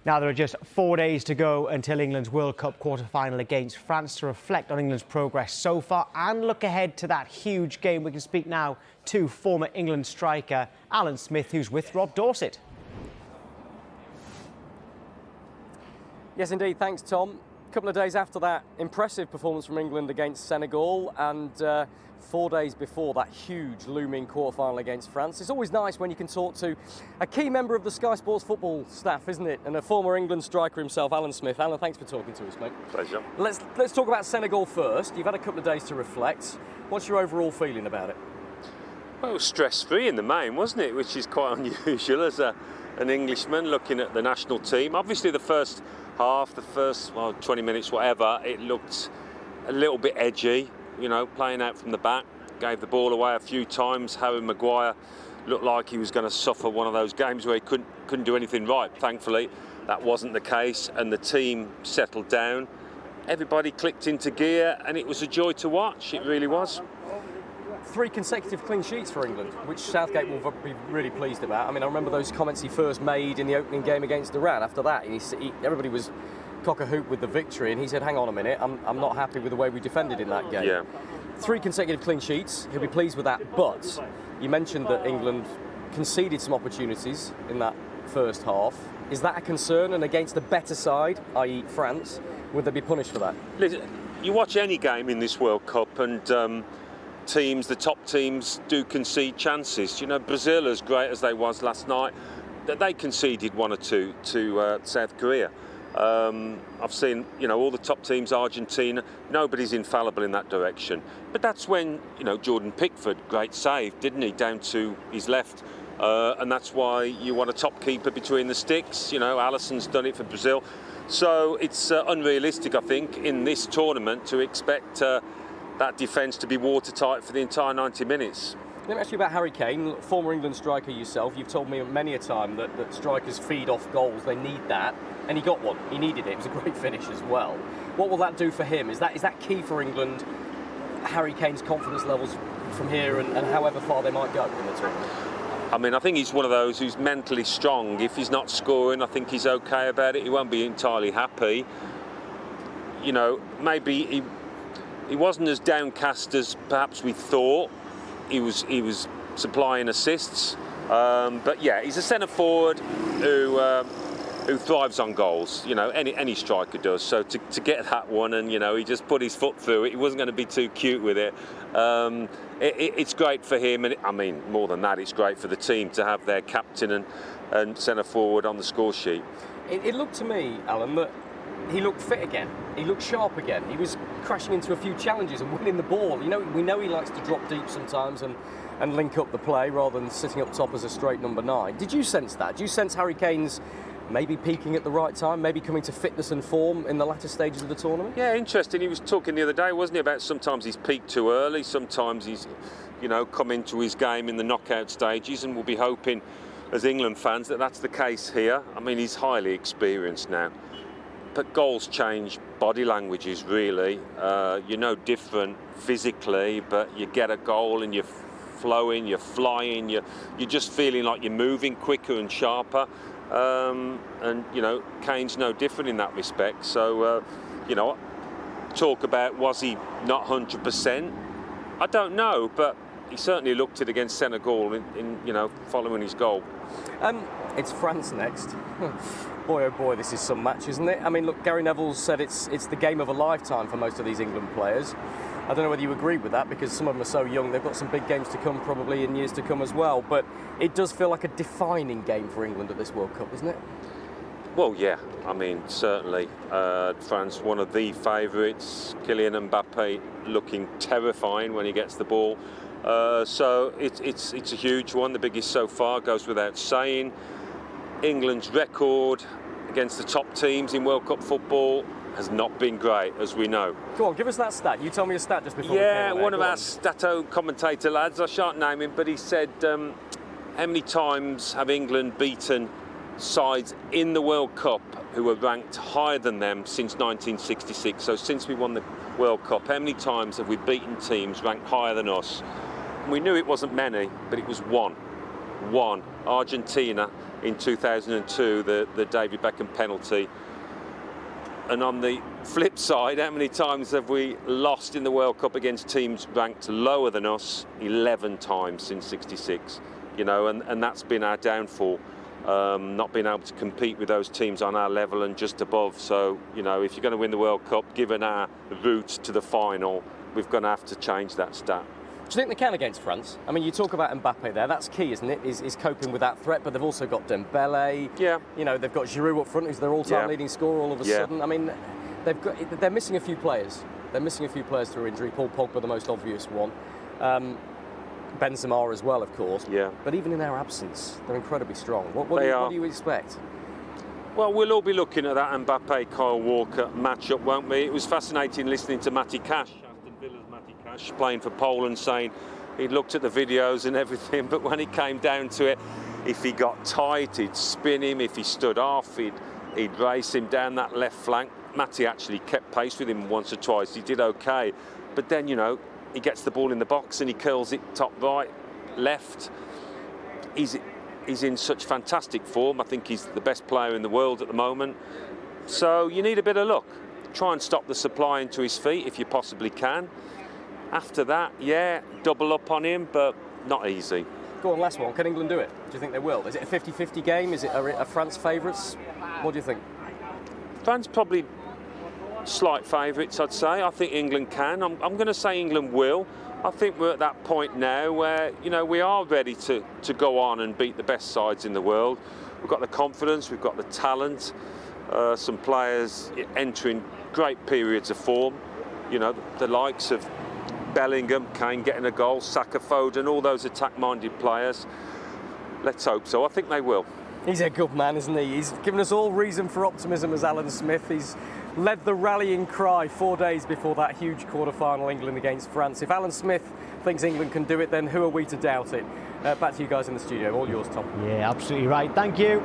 Now, there are just 4 days to go until England's World Cup quarter-final against France. To reflect on England's progress so far and look ahead to that huge game, we can speak now to former England striker Alan Smith, who's with Rob Dorset. Yes, indeed. Thanks, Tom. A couple of days after that impressive performance from England against Senegal and 4 days before that huge looming quarter-final against France. It's always nice when you can talk to a key member of the Sky Sports football staff, isn't it? And a former England striker himself, Alan Smith. Alan, thanks for talking to us, mate. Pleasure. Let's talk about Senegal first. You've had a couple of days to reflect. What's your overall feeling about it? Well, it was stress-free in the main, wasn't it? Which is quite unusual as an Englishman looking at the national team. Obviously, the first half, the first 20 minutes, whatever, it looked a little bit edgy, you know, playing out from the back, gave the ball away a few times. Harry Maguire looked like he was going to suffer one of those games where he couldn't do anything right. Thankfully, that wasn't the case, and the team settled down. Everybody clicked into gear, and it was a joy to watch. It really was. 3 consecutive clean sheets for England, which Southgate will be really pleased about. I mean, I remember those comments he first made in the opening game against Iran. After that, everybody was cock-a-hoop with the victory, and he said, hang on a minute, I'm not happy with the way we defended in that game. Yeah. 3 consecutive clean sheets, he'll be pleased with that, but you mentioned that England conceded some opportunities in that first half. Is that a concern? And against a better side, i.e. France, would they be punished for that? Listen, you watch any game in this World Cup and the top teams do concede chances. You know, Brazil, as great as they was last night, they conceded 1 or 2 to South Korea. I've seen, you know, all the top teams, Argentina, nobody's infallible in that direction. But that's when, you know, Jordan Pickford, great save, didn't he, down to his left. And that's why you want a top keeper between the sticks. You know, Alisson's done it for Brazil. So it's unrealistic, I think, in this tournament to expect that defence to be watertight for the entire 90 minutes. Let me ask you about Harry Kane, former England striker yourself. You've told me many a time that strikers feed off goals. They need that, and he got one. He needed it. It was a great finish as well. What will that do for him? Is that key for England, Harry Kane's confidence levels from here and however far they might go in the tournament? I mean, I think he's one of those who's mentally strong. If he's not scoring, I think he's okay about it. He won't be entirely happy. You know, maybe he wasn't as downcast as perhaps we thought. He was supplying assists, but yeah, he's a centre forward who thrives on goals. You know, any striker does. So to get that one, and you know, he just put his foot through it. He wasn't going to be too cute with it. It's great for him, and I mean, more than that, it's great for the team to have their captain and centre forward on the score sheet. It looked to me, Alan, that he looked fit again. He looked sharp again. He was crashing into a few challenges and winning the ball. You know, we know he likes to drop deep sometimes and link up the play rather than sitting up top as a straight number 9. Did you sense that? Do you sense Harry Kane's maybe peaking at the right time, maybe coming to fitness and form in the latter stages of the tournament? Yeah, interesting. He was talking the other day, wasn't he, about sometimes he's peaked too early, sometimes he's, you know, come into his game in the knockout stages, and we'll be hoping as England fans that that's the case here. I mean, he's highly experienced now. But goals change body languages, really. You're no different physically, but you get a goal and you're flowing, you're flying, you're just feeling like you're moving quicker and sharper. And, you know, Kane's no different in that respect. So, you know, talk about was he not 100%? I don't know, but he certainly looked it against Senegal in you know, following his goal. It's France next. Boy, oh boy, this is some match, isn't it? I mean, look, Gary Neville's said it's the game of a lifetime for most of these England players. I don't know whether you agree with that, because some of them are so young. They've got some big games to come, probably in years to come as well. But it does feel like a defining game for England at this World Cup, isn't it? Well, yeah. I mean, certainly. France, one of the favourites. Kylian Mbappe looking terrifying when he gets the ball. So it's a huge one, the biggest so far, goes without saying. England's record against the top teams in World Cup football has not been great, as we know. Go on, give us that stat. You tell me a stat just before Yeah, we one of our Stato commentator lads, I shan't name him, but he said, how many times have England beaten sides in the World Cup who were ranked higher than them since 1966? So since we won the World Cup, how many times have we beaten teams ranked higher than us? We knew it wasn't many, but it was one. Argentina in 2002, the David Beckham penalty. And on the flip side, how many times have we lost in the World Cup against teams ranked lower than us? 11 times since '66, you know, and that's been our downfall. Not being able to compete with those teams on our level and just above. So, you know, if you're going to win the World Cup, given our route to the final, we're going to have to change that stat. Do you think they can against France? I mean, you talk about Mbappe there. That's key, isn't it? Is coping with that threat. But they've also got Dembele. Yeah. You know, they've got Giroud up front, who's their all-time leading scorer all of a sudden. I mean, they're missing a few players. They're missing a few players through injury. Paul Pogba, the most obvious one. Benzema as well, of course. Yeah. But even in their absence, they're incredibly strong. What do you expect? Well, we'll all be looking at that Mbappe-Kyle Walker matchup, won't we? It was fascinating listening to Matty Cash, Aston Villa's Matty Cash, playing for Poland, saying he'd looked at the videos and everything, but when it came down to it, if he got tight, he'd spin him. If he stood off, he'd race him down that left flank. Matty actually kept pace with him once or twice. He did okay. But then, you know, he gets the ball in the box and he curls it top right, left. He's in such fantastic form. I think he's the best player in the world at the moment. So you need a bit of luck. Try and stop the supply into his feet if you possibly can. After that, yeah, double up on him, but not easy. Go on, last one. Can England do it? Do you think they will? Is it a 50-50 game? Is it a France favourites? What do you think? France probably slight favourites, I'd say. I think England can. I'm going to say England will. I think we're at that point now where, you know, we are ready to go on and beat the best sides in the world. We've got the confidence, we've got the talent, some players entering great periods of form. You know, the likes of Bellingham, Kane getting a goal, Saka, Foden, all those attack-minded players. Let's hope so. I think they will. He's a good man, isn't he? He's given us all reason for optimism as Alan Smith. He's led the rallying cry 4 days before that huge quarter-final England against France. If Alan Smith thinks England can do it, then who are we to doubt it? Back to you guys in the studio. All yours, Tom. Yeah, absolutely right. Thank you.